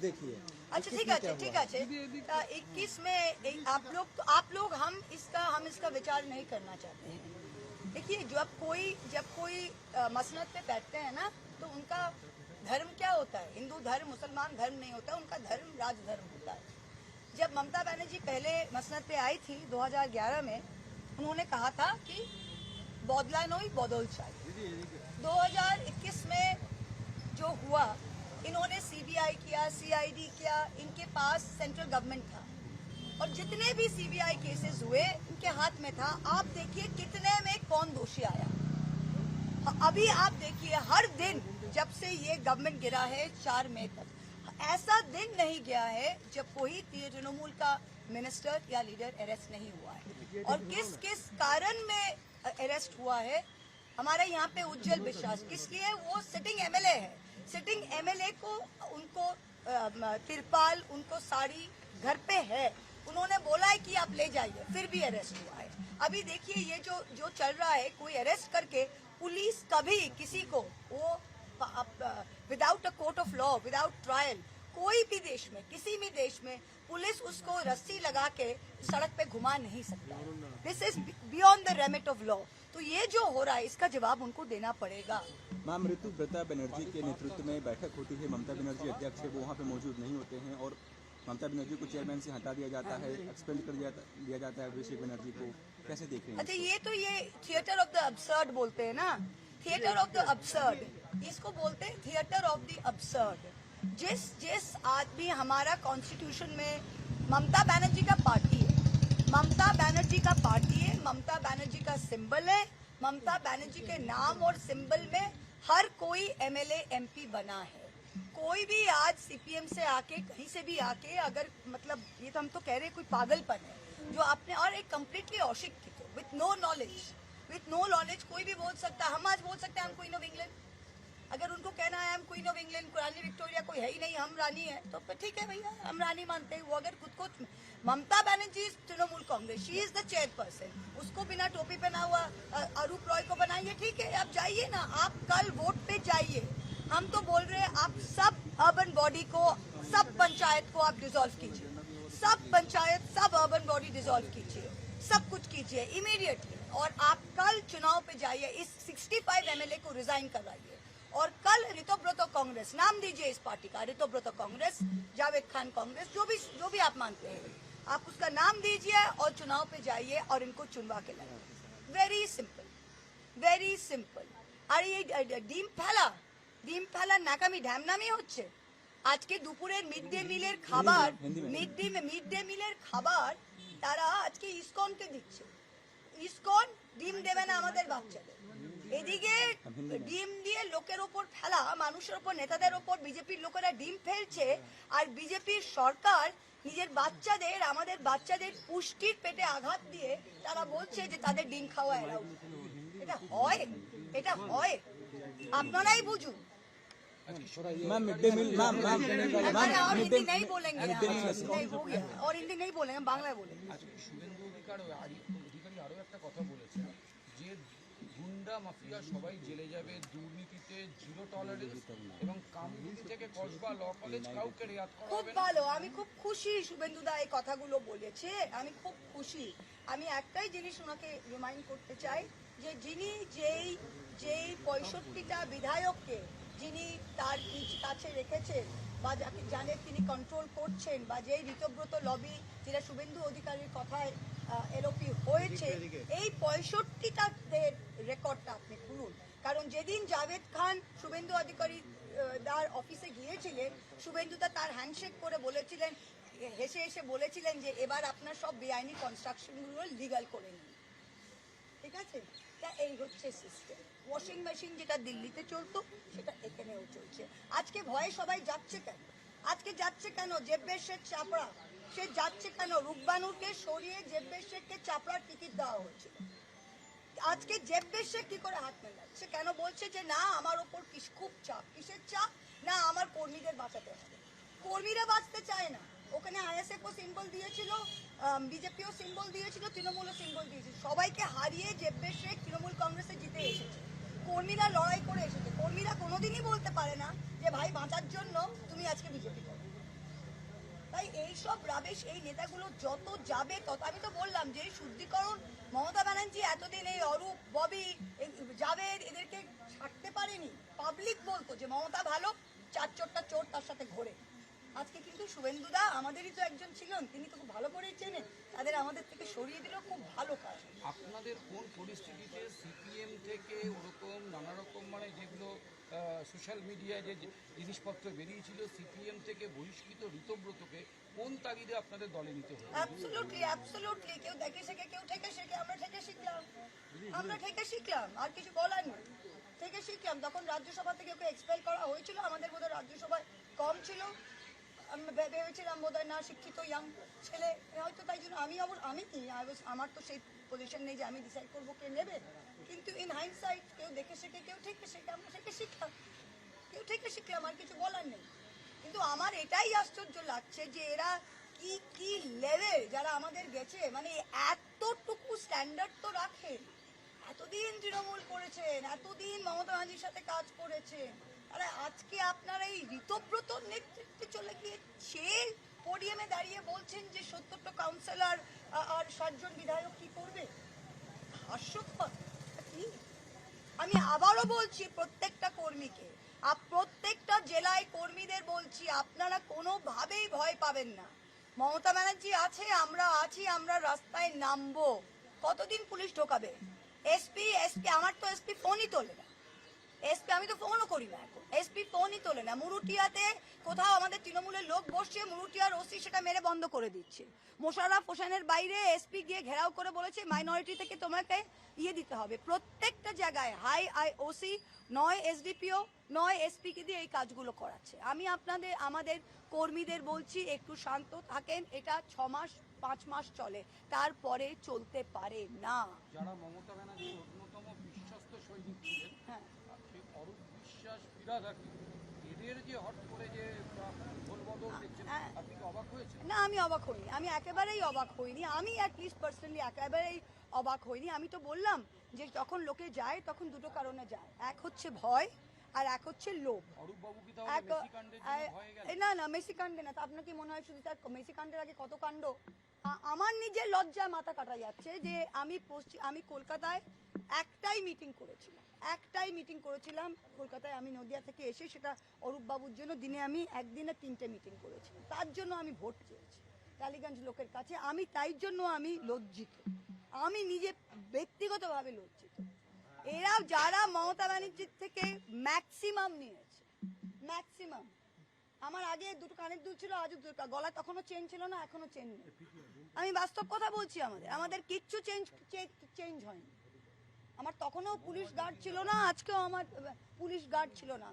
देखिए। अच्छा ठीक है 21 में आप लोग हम इसका विचार नहीं करना चाहते हैं। देखिए जब कोई मसनद पे बैठते हैं ना तो उनका धर्म क्या होता है? हिंदू धर्म मुसलमान धर्म नहीं होता, उनका धर्म राजधर्म होता है। जब ममता बनर्जी पहले मसनद पे आई थी 2011 में, उन्होंने कहा था कि बदला नोई बदल चाहिए। 2021 में जो हुआ, इन्होंने सीबीआई किया, सीआईडी किया, इनके पास सेंट्रल गवर्नमेंट था और जितने भी सीबीआई केसेस हुए इनके हाथ में था। आप देखिए कितने में कौन दोषी आया। अभी आप देखिए हर दिन जब से ये गवर्नमेंट गिरा है 4 मई तक, ऐसा दिन नहीं गया है जब कोई तृणमूल का मिनिस्टर या लीडर अरेस्ट नहीं हुआ है। और किस किस कारण में अरेस्ट हुआ है? हमारे यहाँ पे उज्जवल विश्वास, किस लिए? वो सिटिंग एमएलए है। सिटिंग एमएलए को उनको तिरपाल, उनको साड़ी घर पे है, उन्होंने बोला है कि आप ले जाइए, फिर भी अरेस्ट हुआ है। अभी देखिए ये जो चल रहा है, कोई अरेस्ट करके पुलिस कभी किसी को वो without a court of law, without trial, कोई भी देश में, किसी भी देश में पुलिस उसको रस्सी लगा के सड़क पे घुमा नहीं सकता। This is beyond the remit of law. तो ये जो हो रहा है इसका जवाब उनको देना पड़ेगा। मैम, ऋतुव्रता बनर्जी के नेतृत्व में बैठक होती है, ममता बनर्जी अध्यक्ष है, वो वहाँ पे मौजूद नहीं होते हैं और ममता बनर्जी को चेयरमैन से हटा दिया जाता है, एक्सपेंड कर दिया जाता है अभिषेक बनर्जी को। कैसे देख रहे हैं? अच्छा ये थिएटर ऑफ द अब्सर्ड बोलते हैं ना, थिएटर ऑफ द अब्सर्ड, इसको बोलते हैं थिएटर ऑफ द अब्सर्ड। जिस आदमी, हमारा कॉन्स्टिट्यूशन में ममता बनर्जी का पार्टी है, ममता बनर्जी का पार्टी है, ममता बनर्जी का सिंबल है, ममता बनर्जी के नाम और सिंबल में हर कोई एमएलए एमपी बना है। कोई भी आज सीपीएम से आके, कहीं से भी आके, अगर मतलब ये तो हम तो कह रहे हैं कोई पागलपन है जो आपने, और एक कम्प्लीटली अशिक्षित विथ नो नॉलेज कोई भी बोल सकता है। हम आज बोल सकते हैं हम क्वीन ऑफ इंग्लैंड, अगर उनको कहना है हम queen of England, Rani Victoria कोई है ही नहीं, हम रानी है, तो ठीक है भैया, हम रानी मानते हैं। वो अगर खुद को, Mamata Banerjee Trinamool Congress, she is the chairperson, उसको बिना टोपी पहना हुआ अरूप रॉय को बनाइए, ठीक है, आप जाइए ना, आप कल वोट पे जाइए। हम तो बोल रहे हैं आप सब अर्बन बॉडी को, सब पंचायत को आप डिसॉल्व कीजिए, सब पंचायत, सब अर्बन बॉडी डिसॉल्व कीजिए, सब कुछ कीजिए इमीडिएटली, और आप कल चुनाव पे जाइए, इस 65 एमएलए को रिजाइन करवाइए, और कल ऋतुव्रता कांग्रेस, नाम दीजिए इस पार्टी का, ऋतुव्रता कांग्रेस, जावेद खान कांग्रेस, जो भी आप मानते हैं, आप उसका नाम दीजिए और चुनाव पे जाइए और इनको चुनवा के लाइए। Very simple. আর এই ডিম ফেলা নাকামি ঢ্যামনামি হচ্ছে। আজকে দুপুরের মিড ডে মিলের খাবার তারা আজকে ইসকনকে দিচ্ছে। ইসকন ডিম দেবে না আমাদের বাচ্চাদের, এদিকে ডিম দিয়ে লোকের ওপর ফেলা, মানুষের ওপর, নেতাদের ওপর বিজেপির লোকেরা ডিম ফেলছে, আর বিজেপির সরকার নিজের বাচ্চাদের, আমাদের বাচ্চাদের পুষ্টির পেটে আঘাত দিয়ে তারা বলছে যে তাদের ডিম খাওয়া এলাও। এটা হয় আপনারাই বুঝুন। Ma'am, mid day meal, ma'am और हिंदी नहीं बोलेंगे, नहीं हो गया, और हिंदी नहीं बोलेंगे, बांग्लाয় बोलेंगे। শুভেন্দু অধিকারী আরো একটা কথা বলেছেন যে গুন্ডা মাফিয়া সবাই জেলে যাবে, দুর্নীতিতে জিরো টলারেন্স, এবং কামদুনি থেকে কসবা ল কলেজ কাউকে রেয়াত করা খুব হবে না। ভালো, আমি খুব খুশি শুভেন্দুদা এই কথাগুলো বলেছে, আমি খুব খুশি। আমি একটাই জিনিস ওনাকে রিমাইন্ড করতে চাই যে যিনি যেই 65টা বিধায়ককে যিনি তার কাছে রেখেছেন বা যাকে জানে তিনি কন্ট্রোল করছেন, বা যেই ঋতব্রত লবি যেটা শুভেন্দু অধিকারীর কথায় এলওপি হয়েছে, এই 65টাদের রেকর্ডটা আপনি খুলুন। কারণ যেদিন জাভেদ খান শুভেন্দু অধিকারী তার অফিসে গিয়েছিলেন, শুভেন্দুদা তার হ্যান্ডশেক করে বলেছিলেন, হেসে হেসে বলেছিলেন যে এবার আপনার সব বেআইনি কনস্ট্রাকশনগুলো লিগাল করে নিন, ঠিক আছে? এই হচ্ছে সিস্টেম। ওয়াশিং মেশিন যেটা দিল্লিতে চলতো সেটা এখানেও চলছে। আজকে ভয়ে সবাই যাচ্ছে কেন? জেব্বের শেখ চাপড়া, সে যাচ্ছে কেন? রুকবানুরকে সরিয়ে জেব্বের শেখকে চাপড়ার টিকিট দেওয়া হয়েছিল। আজকে জেব্বের শেখ কি করে হাত মেলাচ্ছে? কেন বলছে যে না আমার ওপর খুব চাপ? কিসের চাপ? না আমার কর্মীদের বাঁচাতে হবে। কর্মীরা বাঁচতে চায় না। ওখানে আইএসএফও সিম্বল দিয়েছিল, বিজেপিও সিম্বল দিয়েছিল, তৃণমূলও সিম্বল দিয়েছিল, সবাইকে হারিয়ে জেব্বের শেখ তৃণমূল কংগ্রেসে জিতে এসেছে। কর্মীরা লড়াই করে এসেছে। কর্মীরা কোনোদিনই বলতে পারে না যে ভাই বাঁচার জন্য তুমি আজকে বিজেপি করো। এইসব রাবেশ এই নেতাগুলো যত যাবে তত, আমি তো বললাম যে এই শুদ্ধিকরণ মমতা ব্যানার্জি এতদিন এই অরূপ ববি জাভেদ এদেরকে ছাড়তে পারেনি। পাবলিক বলতো যে মমতা ভালো, চার চোরটা চোর তার সাথে ঘোরে। আজকে কিন্তু শুভেন্দুদা আমাদেরই তো একজন ছিলেন, তিনি তো খুব ভালো করেই চেনেন, তাদের আমাদের থেকে সরিয়ে দিল, খুব ভালো কাজ। আপনাদের কোন পরিস্থিতিতে সিপিএম থেকে ওরকম নানা রকম মানে যেগুলো সোশ্যাল মিডিয়ায় যে জিনিসপত্র বেরিয়েছিল, সিপিএম থেকে বহিষ্কৃত ঋতব্রতকে কোন তাগিদে আপনাদের দলে নিতে হবে? অ্যাবসলিউটলি কেউ দেখে শেখে, কেউ থেকে শেখে, আমরা থেকে শিখলাম, আর কিছু বলার নেই। থেকে শিখলাম, তখন রাজ্যসভা থেকে ওকে এক্সপেল করা হয়েছিল, আমাদের বোধহয় রাজ্যসভায় কম ছিল, আমি ভেবেছিলাম বোধহয় না শিক্ষিত ইয়াং ছেলে হয়তো, তাই জন্য আমার তো সেই পজিশন নেই যে আমি ডিসাইড করবো কে নেবে, কিন্তু ইন হাইন্ডসাইট কেউ দেখে শেখে, কেউ থেকে শেখে, আমরা থেকে শিখলাম, আর কিছু বলার নেই। কিন্তু আমার এটাই আশ্চর্য লাগছে যে এরা কি লেভেল যারা আমাদের গেছে, মানে এতটুকু স্ট্যান্ডার্ড তো রাখে, এতদিন তৃণমূল করেছেন, এতদিন মমতা ব্যানার্জির সাথে কাজ করেছেন, তাহলে আজকে আপনারা এই ঋতব্রত নেতৃত্বে চলে গিয়ে সে পোডিয়ামে দাঁড়িয়ে বলছেন যে 70টা কাউন্সিলর আর 60 জন বিধায়ক কি করবে? হাস্যকর। কি আমি আবারও বলছি প্রত্যেকটা কর্মীকে, প্রত্যেকটা জেলায় কর্মীদের বলছি, আপনারা কোনোভাবেই ভয় পাবেন না। মমতা ব্যানার্জি আছে, আমরা আছি, আমরা রাস্তায় নামবো। কতদিন পুলিশ ঢোকাবে? এসপি আমার তো এসপি ফোনই তোলে না, আমি তো ফোনও করি না এখন, এসপি ফোনই তোলে না। মুরুটিয়াতে কোথাও আমাদের তৃণমূলের লোক বসছে, মুরুটিয়ার ওসি সেটা মেরে বন্ধ করে দিচ্ছে। মোশাররফ হোসেনের বাইরে এসপি গিয়ে ঘেরাও করে বলেছে মাইনরিটি থেকে তোমাকে দিতে হবে। প্রত্যেকটা জায়গায় ওসি নয়, এসডিপিও নয়, এসপি কে দিয়ে এই কাজগুলো করাচ্ছে। আমি আমাদের কর্মীদের বলছি একটু শান্ত থাকেন, এটা 6 মাস 5 মাস চলে, তারপরে চলতে পারে না। যারা মমতা ব্যানার্জির অন্যতম বিশ্বস্ত সৈনিক ছিলেন, হ্যাঁ, সেই অরূপ বিশ্বাস, ফিরাদ হাকিম, এদের যে হট করে যে ভোলবদল দেখছেন, আপনি কি অবাক হয়েছেন? না, আমি অবাক হইনি, আমি একেবারেই অবাক হইনি, আমি অ্যাটলিস্ট পার্সোনালি একেবারেই অবাক হইনি। আমি তো বললাম যে যখন লোকে যায় তখন দুটো কারণে যায়, এক হচ্ছে ভয় আর এক হচ্ছে লোভ। অরূপ বাবু কি তাহলে মেসি কাণ্ডের জন্য ভয়ে গেলেন? না মেসি কাণ্ডে না, তা আপনার কি মনে হয় শুধু তার মেসি কাণ্ডের আগে কত কাণ্ড? আমার নিজের লজ্জায় মাথা কাটা যাচ্ছে যে আমি কলকাতায় একটাই মিটিং করেছিলাম কলকাতায়, আমি নদিয়া থেকে এসে, সেটা অরূপ বাবুর জন্য আমি একদিনে 3টে মিটিং করেছিলাম, তার জন্য আমি ভোট চেয়েছি টালিগঞ্জ লোকের কাছে। আমি তাই জন্য আমি লজ্জিত, আমি নিজে ব্যক্তিগতভাবে লজ্জিত। এরা যারা মমতা ব্যানার্জির থেকে ম্যাক্সিমাম নিয়েছে, আমার আগে দুটো কানের দুল ছিল, আজ গলা তখনও চেন ছিল না, এখনো চেন নেই। আমি বাস্তব কথা বলছি, আমাদের কিচ্ছু চেঞ্জ হয়নি। আমার তখনও পুলিশ গার্ড ছিল না, আজকেও আমার পুলিশ গার্ড ছিল না।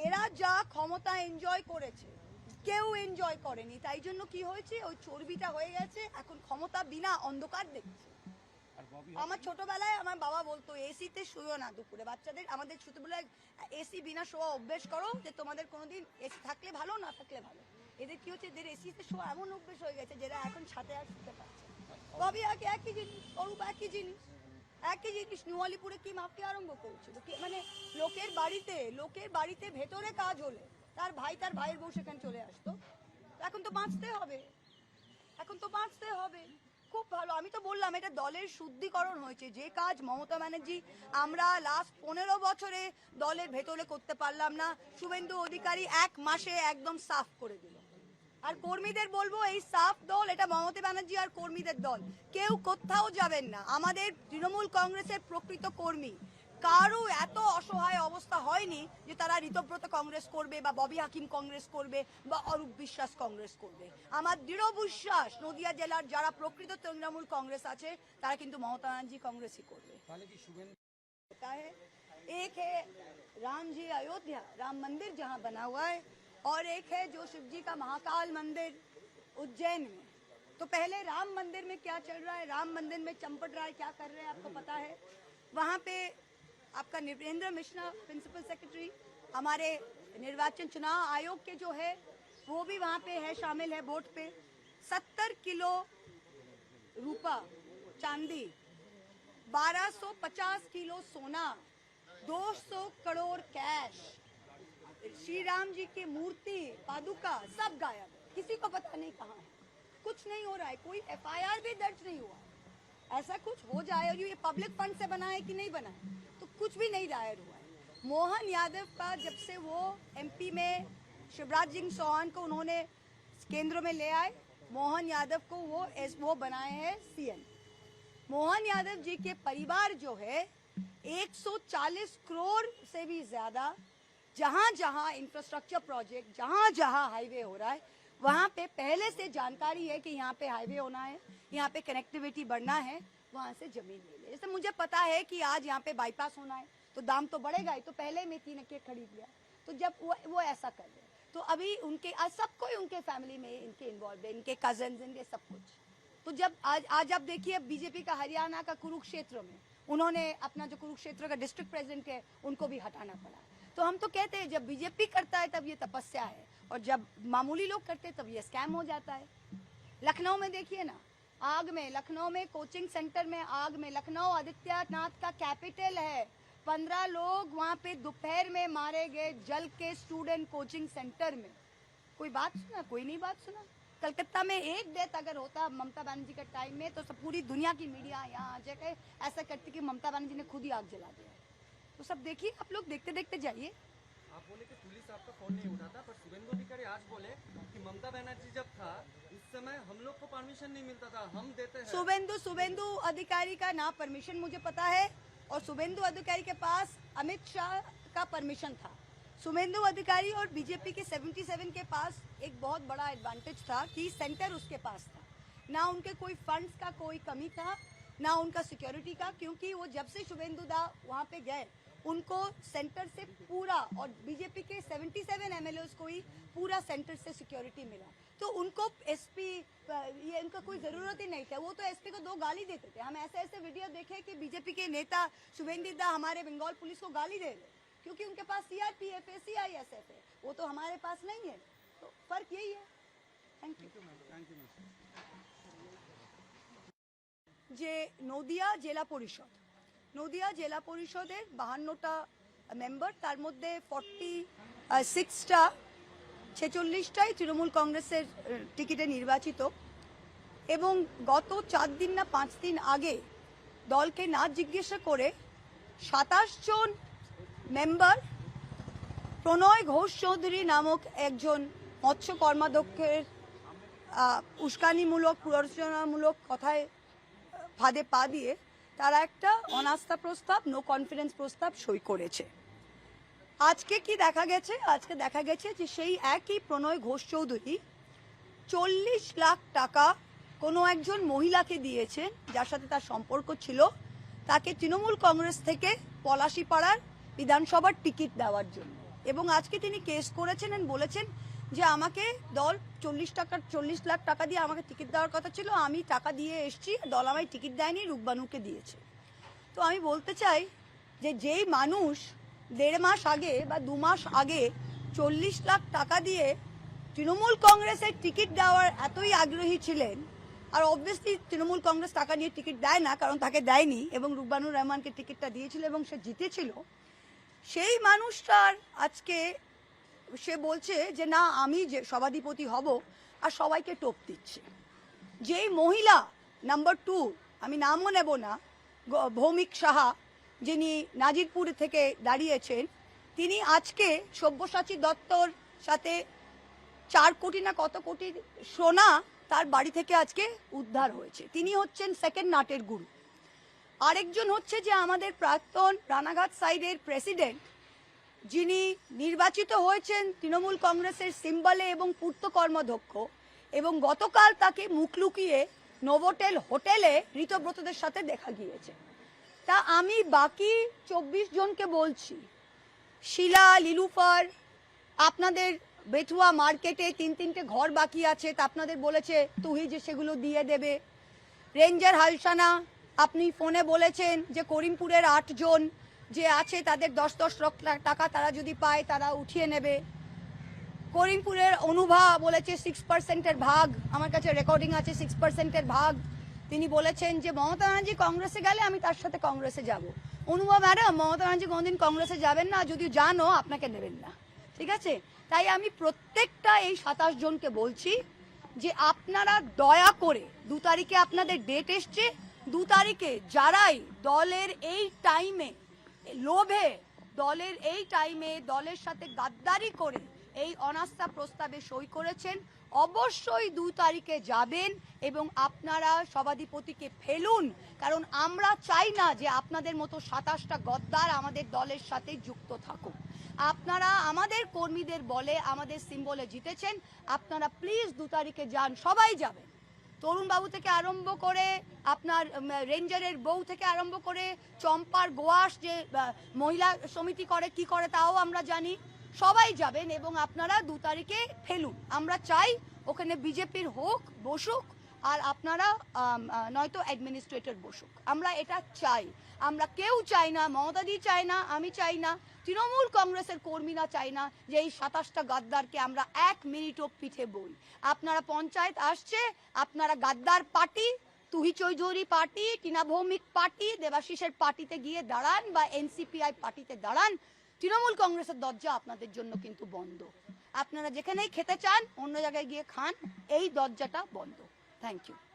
এরা যা ক্ষমতা এনজয় করেছে কেউ এনজয় করেনি, তাই জন্য কি হয়েছে, ওই চর্বিটা হয়ে গেছে, এখন ক্ষমতা বিনা অন্ধকার দেখছে। আমার ছোটবেলায় আমার বাবা বলতো এসিতে শুয়ো না দুপুরে, বাচ্চাদের আমাদের ছোটবেলায় এসি বিনা শোয়া অভ্যেস করো, যে তোমাদের কোনোদিন এসি থাকলে ভালো, না থাকলে ভালো। এদের কি হচ্ছে, এদের এসিতে শোয়া এমন অভ্যেস হয়ে গেছে যেটা এখন ছাদে আর শুতে পারছে। তবে একই জিনিস, অরূপ একই জিনিস। নুয়ালিপুরে কি মাফিয়া আরম্ভ করেছিল, মানে লোকের বাড়িতে ভেতরে কাজ হলে তার ভাইয়ের বউ সেখানে চলে আসতো। এখন তো বাঁচতে হবে, খুব ভালো। আমি তো বললাম এটা দলের শুদ্ধিকরণ হয়েছে, যে কাজ মমতা ব্যানার্জি আমরা লাস্ট 15 বছরে দলের ভেতরে করতে পারলাম না, শুভেন্দু অধিকারী 1 মাসে একদম সাফ করে দিল। আর কর্মীদের বলবো, এই সাফ দল এটা মমতা ব্যানার্জি আর কর্মীদের দল, কেউ কোথাও যাবেন না। আমাদের তৃণমূল কংগ্রেসের প্রকৃত কর্মী কারো এত অসহায় অবস্থা হয়নি যে তারা ঋতব্রত কংগ্রেস করবে বা ববি হাকিম কংগ্রেস করবে বা অরূপ বিশ্বাস কংগ্রেস করবে। আমার দৃঢ় বিশ্বাস নদিয়া জেলার যারা প্রকৃত তৃণমূল কংগ্রেস আছে তারা কিন্তু মমতা ব্যানার্জি কংগ্রেসই করবে। তাহলে কি শুভেন্দু एक है राम जी अयोध्या, राम मंदिर जहाँ बना हुआ है, और एक है जो शिव जी का महाकाल मंदिर उज्जैन में। तो पहले राम मंदिर में क्या चल रहा है, राम मंदिर में चंपट राय क्या कर रहे हैं आपको पता है। वहाँ पे आपका नृपेंद्र मिश्रा प्रिंसिपल सेक्रेटरी, हमारे निर्वाचन चुनाव आयोग के जो है वो भी वहाँ पे है, शामिल है बोर्ड पे। 70 किलो रूपा चांदी, 1250 किलो सोना, 200 करोड़ कैश, श्री राम जी की मूर्ति पादुका सब गायब है, किसी को पता नहीं कहाँ है। कुछ नहीं हो रहा है, कोई FIR भी दर्ज नहीं हुआ। ऐसा कुछ हो जाए और ये पब्लिक फंड से बना है कि नहीं बना है, तो कुछ भी नहीं दायर हुआ है। मोहन यादव का जब से वो MP में शिवराज सिंह चौहान को उन्होंने केंद्र में ले आए, मोहन यादव को वो बनाए हैं CM। मोहन यादव जी के परिवार जो है 140 करोड़ से भी ज्यादा जहां जहां इंफ्रास्ट्रक्चर प्रोजेक्ट, जहां जहां हाईवे हो रहा है, वहां पे पहले से जानकारी है कि यहाँ पे हाईवे होना है, यहाँ पे कनेक्टिविटी बढ़ना है, वहां से जमीन ले ले। जैसे मुझे पता है कि आज यहाँ पे बाईपास होना है तो दाम तो बढ़ेगा ही, तो पहले में 3 एकड़ खरीद लिया। तो जब वो ऐसा कर रहे तो अभी उनके आज सब कोई उनके फैमिली में इनके इन्वॉल्व है, इनके कजन्स, इनके सब कुछ। तो जब आज आप देखिए बीजेपी का हरियाणा का कुरुक्षेत्र में उन्होंने अपना जो कुरुक्षेत्र का डिस्ट्रिक्ट प्रेसिडेंट है उनको भी हटाना पड़ा। तो हम तो कहते हैं जब बीजेपी करता है तब ये तपस्या है, और जब मामूली लोग करते हैं तब ये स्कैम हो जाता है। लखनऊ में देखिए ना, आग में, लखनऊ में कोचिंग सेंटर में आग में, लखनऊ आदित्यनाथ का कैपिटल है, 15 लोग वहाँ पे दोपहर में मारे गए जल के स्टूडेंट कोचिंग सेंटर में। कोई बात सुना? कोई नहीं बात सुना। कलकत्ता में एक डेथ अगर होता ममता बनर्जी के टाइम में तो सब पूरी दुनिया की मीडिया यहाँ आ जाके ऐसा करती कि ममता बनर्जी ने खुद ही आग जला दिया। तो सब देखिए, आप लोग देखते देखते जाइए। आप बोले कि पुलिस आपका फोन नहीं उठाता, पर शुभेंदु अधिकारी आज बोले कि ममता बनर्जी जब था उस समय हम लोग को परमिशन नहीं मिलता था, हम देते हैं। शुभेंदु अधिकारी का ना परमिशन मुझे पता है, और शुभेंदु अधिकारी के पास अमित शाह का परमिशन था। शुभेंदु अधिकारी और बीजेपी के 77 के पास एक बहुत बड़ा एडवांटेज था कि सेंटर उसके पास था, ना उनके कोई फंड्स का कोई कमी था, ना उनका सिक्योरिटी का, क्योंकि वो जब से शुभेंदु दा वहाँ पे गए उनको सेंटर से पूरा, और बीजेपी के 77 MLAs को ही पूरा सेंटर से सिक्योरिटी मिला। तो उनको SP ये इनका कोई ज़रूरत ही नहीं था। वो तो SP को 2 गाली देते थे। हम ऐसे वीडियो देखे कि बीजेपी के नेता शुभेंदु दा हमारे बंगाल पुलिस को गाली दे रहे, क्योंकि उनके पास CRPF है, CISF है, वो तो हमारे पास नहीं है। तो फर्क यही है। Thank you. যে নদিয়া জেলা জেলা পরিষদের 52টা মেম্বার, তার মধ্যে 46টা 46টাই তৃণমূল কংগ্রেসের টিকিটে নির্বাচিত, এবং গত 4 দিন না 5 দিন আগে দলকে না জিজ্ঞাসা করে 27 জন মেম্বার প্রণয় ঘোষ চৌধুরী নামক একজন মৎস্য কর্মাধ্যক্ষের উস্কানিমূলক প্ররোচনামূলক কথায় ফাঁদে পা দিয়ে তারা একটা অনাস্থা প্রস্তাব, নো কনফিডেন্স প্রস্তাব সই করেছে। আজকে কি দেখা গেছে? আজকে দেখা গেছে যে সেই একই প্রণয় ঘোষ চৌধুরী 40 লাখ টাকা কোনো একজন মহিলাকে দিয়েছেন যার সাথে তার সম্পর্ক ছিল, তাকে তৃণমূল কংগ্রেস থেকে পলাশীপাড়ার বিধানসভার টিকিট দেওয়ার জন্য। এবং আজকে তিনি কেস করেছেন, বলেছেন যে আমাকে দল 40 লাখ টাকা দিয়ে আমাকে টিকিট দেওয়ার কথা ছিল, আমি টাকা দিয়ে এসেছি, দল আমায় টিকিট দেয়নি, রূপবানুকে দিয়েছে। তো আমি বলতে চাই যে যেই মানুষ 1.5 মাস আগে বা 2 মাস আগে 40 লাখ টাকা দিয়ে তৃণমূল কংগ্রেসের টিকিট দেওয়ার এতই আগ্রহী ছিলেন, আর অবভিয়াসলি তৃণমূল কংগ্রেস টাকা নিয়ে টিকিট দেয় না, কারণ তাকে দেয়নি, এবং রূপবানুর রহমানকে টিকিটটা দিয়েছিল এবং সে জিতেছিল, সেই মানুষটার আজকে সে বলছে যে না আমি যে সভাধিপতি হব, আর সবাইকে টোপ দিচ্ছে। যেই মহিলা নাম্বার 2, আমি নামও নেব না, ভৌমিক সাহা, যিনি নাজিরপুর থেকে দাঁড়িয়েছেন, তিনি আজকে সব্যসাচী দত্তর সাথে 4 কোটি না কত কোটি সোনা তার বাড়ি থেকে আজকে উদ্ধার হয়েছে। তিনি হচ্ছেন সেকেন্ড নাটের গুরু। আরেকজন হচ্ছে যে আমাদের প্রাক্তন রানাঘাট সাইডের প্রেসিডেন্ট, যিনি নির্বাচিত হয়েছেন তৃণমূল কংগ্রেসের সিম্বলে এবং পূর্ত কর্মাধ্যক্ষ, এবং গতকাল তাকে মুখ লুকিয়ে নোভোটেল হোটেলে ঋতব্রতদের সাথে দেখা গিয়েছে। তা আমি বাকি 24 জনকে বলছি, শিলা, লিলুফার, আপনাদের বেথুয়া মার্কেটে 3-3টে ঘর বাকি আছে, তা আপনাদের বলেছে তুহি যে সেগুলো দিয়ে দেবে। রেঞ্জার হালসানা, আপনি ফোনে বলেছেন যে করিমপুরের 8 জন যে আছে তাদের 10-10 লাখ টাকা তারা যদি পায় তারা উঠিয়ে নেবে। করিমপুরের অনুভা বলেছে 6%-এর ভাগ, আমার কাছে রেকর্ডিং আছে 6%-এর ভাগ। তিনি বলেছেন যে মমতা ব্যানার্জি কংগ্রেসে গেলে আমি তার সাথে কংগ্রেসে যাব। অনুভা ম্যাডাম, মমতা ব্যানার্জি কোনোদিন কংগ্রেসে যাবেন না, যদি জানো আপনাকে নেবেন না, ঠিক আছে? তাই আমি প্রত্যেকটা এই 27 জনকে বলছি যে আপনারা দয়া করে 2 তারিখে আপনাদের ডেট এসছে, 2 তারিখে যারাই দলের এই টাইমে লোভে, দলের এই টাইমে দলের সাথে গাদ্দারি করে এই অনাস্থা প্রস্তাবে সই করেছেন, অবশ্যই 2 তারিখে যাবেন এবং আপনারা সভাধিপতিকে ফেলুন। কারণ আমরা চাই না যে আপনাদের মতো 27টা গদ্দার আমাদের দলের সাথে যুক্ত থাকুক। আপনারা আমাদের কর্মীদের বলে, আমাদের সিম্বলে জিতেছেন, আপনারা প্লিজ 2 তারিখে যান, সবাই যাবেন। তরুণ বাবু থেকে আরম্ভ করে আপনার রেঞ্জারের বউ থেকে আরম্ভ করে চম্পার গোয়াস যে মহিলা সমিতি করে কি করে তাও আমরা জানি, সবাই যাবেন এবং আপনারা 2 তারিখে ফেলুন। আমরা চাই ওখানে বিজেপির হোক, বসুক, আর আপনারা নয়তো অ্যাডমিনিস্ট্রেটর বসুক। আমরা এটা চাই। আমরা কেউ চাই না, মমতাদি চাই না, আমি চাই না, তৃণমূল কংগ্রেসের কর্মীরা চাই না যে এই 27টা গাদ্দারকে আমরা 1 মিনিটও পিঠে বই। আপনারা পঞ্চায়েত আসছে, আপনারা গাদ্দার party, Tuhi Chowdhury party, Tina Bhowmik party, দেবাশিসের পার্টিতে গিয়ে দাঁড়ান বা এনসিপিআই পার্টিতে দাঁড়ান, তৃণমূল কংগ্রেসের দরজা আপনাদের জন্য কিন্তু বন্ধ। আপনারা যেখানেই খেতে চান অন্য জায়গায় গিয়ে খান, এই দরজাটা বন্ধ। Thank you.